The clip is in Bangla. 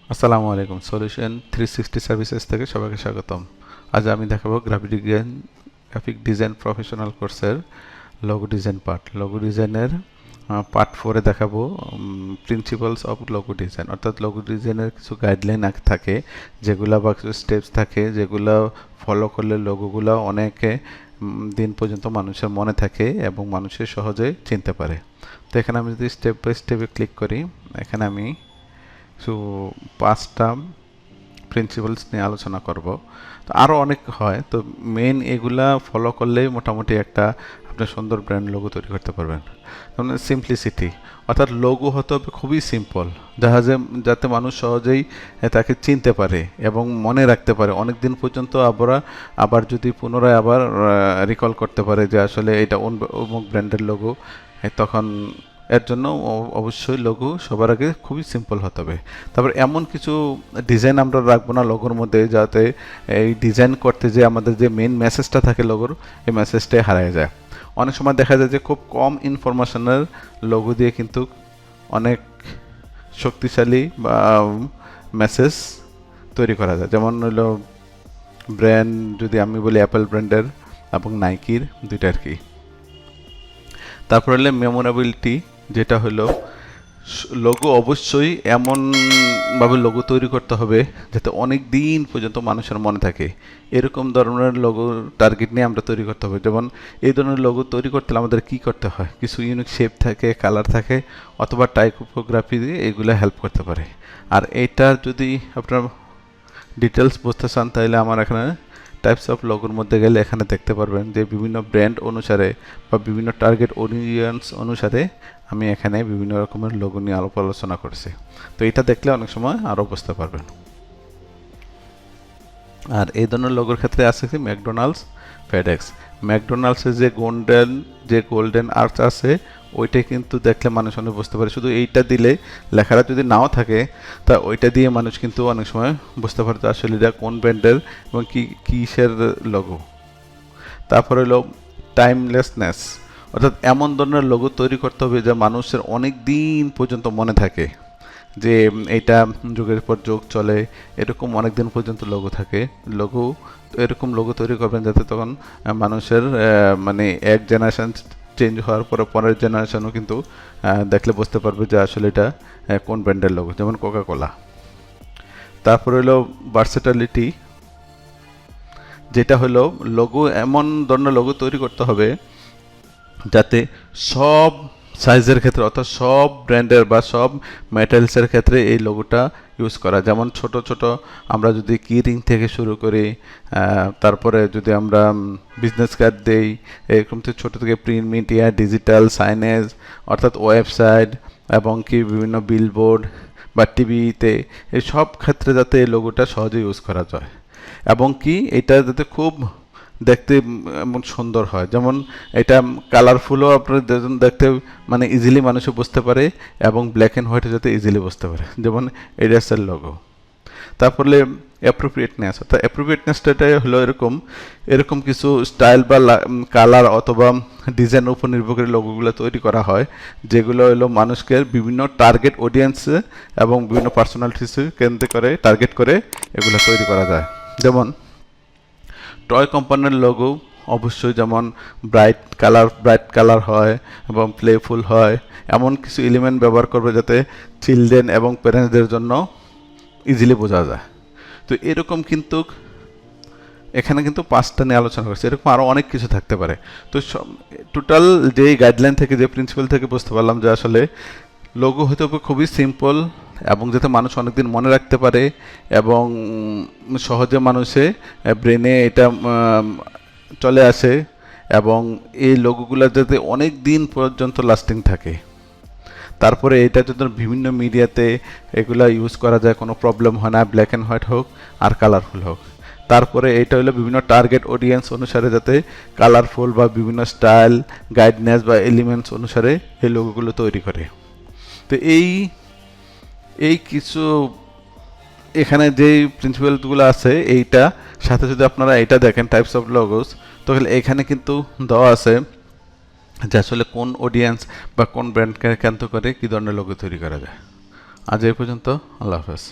আসসালামু আলাইকুম। সলিউশন 360 সার্ভিসেস থেকে সবাইকে স্বাগতম। আজ আমি দেখাবো গ্রাফিক ডিজাইন প্রফেশনাল কোর্সের লোগো ডিজাইন পার্ট। লোগো ডিজাইনের পার্ট 4-এ দেখাবো প্রিন্সিপালস অফ লোগো ডিজাইন, অর্থাৎ লোগো ডিজাইনের কিছু গাইডলাইন থাকে, যেগুলো বা কিছু স্টেপস থাকে যেগুলো ফলো করলে লোগোগুলো অনেকে দিন পর্যন্ত মানুষের মনে থাকে এবং মানুষের সহজে চিনতে পারে। তো এখানে আমি যদি স্টেপ বাই স্টেপে ক্লিক করি, এখানে আমি সো 5টা প্রিন্সিপালস নিয়ে আলোচনা করব। তো আরও অনেক হয়, তো মেন এগুলা ফলো করলেই মোটামুটি একটা আপনি সুন্দর ব্র্যান্ড লোগো তৈরি করতে পারবেন। যেমন সিম্পলিসিটি, অর্থাৎ লোগো হতে হবে খুবই সিম্পল, যাতে মানুষ সহজেই তাকে চিনতে পারে এবং মনে রাখতে পারে অনেক দিন পর্যন্ত। আবার যদি পুনরায় আবার রিকল করতে পারে যে আসলে এটা অমুক ব্র্যান্ডের লোগো, তখন এর জন্য অবশ্যই লোগো সবার আগে খুবই সিম্পল হতে হবে। তারপর এমন কিছু ডিজাইন আমরা রাখবো না লোগোর মধ্যে, যাতে এই ডিজাইন করতে যে আমাদের যে মেন মেসেজটা থাকে লোগোর, এই মেসেজটাই হারিয়ে যায়। অনেক সময় দেখা যায় যে খুব কম ইনফরমেশনের লোগো দিয়ে কিন্তু অনেক শক্তিশালী বা মেসেজ তৈরি করা যায়। যেমন হলো ব্র্যান্ড, যদি আমি বলি অ্যাপেল ব্র্যান্ডের এবং নাইকির দুইটা আর কি। তারপর হলে মেমোরেবিলিটি, যেটা হলো লোগো অবশ্যই এমনভাবে লোগো তৈরি করতে হবে যাতে অনেক দিন পর্যন্ত মানুষের মনে থাকে। এরকম ধরনের লোগো টার্গেট নিয়ে আমরা তৈরি করতে হবে। যেমন এই ধরনের লোগো তৈরি করতে হলে আমাদের কী করতে হয়, কিছু ইউনিক শেপ থাকে, কালার থাকে, অথবা টাইপোগ্রাফি দিয়ে এগুলো হেল্প করতে পারে। আর এইটার যদি আপনার ডিটেলস বুঝতে চান তাহলে আমার এখানে টাইপস অফ লোগোর মধ্যে গেলে এখানে দেখতে পারবেন যে বিভিন্ন ব্র্যান্ড অনুসারে বা বিভিন্ন টার্গেট অডিয়েন্স অনুসারে আমি এখানে বিভিন্ন রকমের লোগো নিয়ে আলোচনা করছি। তো এটা দেখলে অনেক সময় আরও বুঝতে পারবেন। আর এই ধরনের লোগোর ক্ষেত্রে আছে কি ম্যাকডোনাল্ডস, ফেডেক্স। ম্যাকডোনাল্ডসের যে গোল্ডেন আর্চ আছে, ওইটাই কিন্তু দেখলে মানুষ অনেক বুঝতে পারে। শুধু এইটা দিলে, লেখাটা যদি নাও থাকে, তা ওইটা দিয়ে মানুষ কিন্তু অনেক সময় বুঝতে পারে আসলে এটা কোন ব্র্যান্ডের এবং কিসের লোগো। তারপরে হলো টাইমলেসনেস, অর্থাৎ এমন ধরনের লোগো তৈরি করতে হবে যা মানুষের অনেক দিন পর্যন্ত মনে থাকে, যে এইটা যুগের পর যুগ চলে, এরকম অনেক দিন পর্যন্ত লোগো থাকে। এরকম লোগো তৈরি করবেন যাতে তখন মানুষের মানে এক জেনারেশন চেঞ্জ হওয়ার পরে পরের জেনারেশনও কিন্তু দেখলে বুঝতে পারবে যে আসলে এটা কোন ব্র্যান্ডের লোগো, যেমন কোকা কোলা। তারপরে হলো ভার্সেটালিটি, যেটা হলো লোগো এমন ধরনের লোগো তৈরি করতে হবে যাতে সব সাইজের ক্ষেত্রে, অর্থাৎ সব ব্র্যান্ডের বা সব ম্যাটেরিয়ালসের ক্ষেত্রে এই লোগোটা ইউজ করা। যেমন ছোট ছোট আমরা যদি কি রিং থেকে শুরু করি, তারপরে যদি আমরা বিজনেস কার্ড দেই, এরকম থেকে ছোটো থেকে প্রিন্ট মিডিয়া, ডিজিটাল সাইনেজ, অর্থাৎ ওয়েবসাইট এবং কি বিভিন্ন বিলবোর্ড বা টিভিতে, এই সব ক্ষেত্রে যাতে এই লোগোটা সহজে ইউজ করা যায় এবং কি এটা যাতে খুব দেখতে এমন সুন্দর হয়। যেমন এটা কালারফুলও আপনার দেখতে মানে ইজিলি মানুষও বুঝতে পারে এবং ব্ল্যাক অ্যান্ড হোয়াইটে যাতে ইজিলি বুঝতে পারে, যেমন এরিয়াসের লোগো। তারপরে অ্যাপ্রোপ্রিয়েটনেস, অর্থাৎ অ্যাপ্রোপ্রিয়েটনেসটাই হলো এরকম কিছু স্টাইল বা কালার অথবা ডিজাইনের উপর নির্ভর করে লোগোগুলো তৈরি করা হয়, যেগুলো হলো মানুষকে বিভিন্ন টার্গেট অডিয়েন্সে এবং বিভিন্ন পার্সোনালিটিসে কেন্দ্র করে টার্গেট করে এগুলো তৈরি করা যায়। যেমন টয় কোম্পানির লোগো অবশ্যই যেমন ব্রাইট কালার হয় এবং প্লেফুল হয়, এমন কিছু এলিমেন্ট ব্যবহার করবে যাতে চিলড্রেন এবং প্যারেন্টসদের জন্য ইজিলি বোঝা যায়। তো এরকম কিন্তু এখানে কিন্তু 5টা নিয়ে আলোচনা করছে, এরকম আরও অনেক কিছু থাকতে পারে। তো টোটাল যেই গাইডলাইন থেকে, যে প্রিন্সিপাল থেকে বুঝতে পারলাম যে আসলে লোগো হতে হবে খুবই সিম্পল এবং যাতে মানুষ অনেকদিন মনে রাখতে পারে এবং সহজে মানুষে ব্রেনে এটা চলে আসে এবং এই লোগোগুলো যাতে অনেক দিন পর্যন্ত লাস্টিং থাকে। তারপরে এটা যদি বিভিন্ন মিডিয়াতে এগুলা ইউজ করা যায়, কোনো প্রবলেম হয় না, ব্ল্যাক অ্যান্ড হোয়াইট হোক আর কালারফুল হোক। তারপরে এটা হলো বিভিন্ন টার্গেট অডিয়েন্স অনুসারে যাতে কালারফুল বা বিভিন্ন স্টাইল গাইডনেস বা এলিমেন্টস অনুসারে এই লোগোগুলো তৈরি করে। তো এই কিছু এখানে যেই প্রিন্সিপালগুলো আছে, এইটা সাথে যদি আপনারা এটা দেখেন টাইপস অফ লোগোস, তাহলে এখানে কিন্তু দেওয়া আছে যে আসলে কোন অডিয়েন্স বা কোন ব্র্যান্ডকে কেন্দ্র করে কী ধরনের লোগো তৈরি করা যায়। আজ এই পর্যন্ত, আল্লাহ হাফেজ।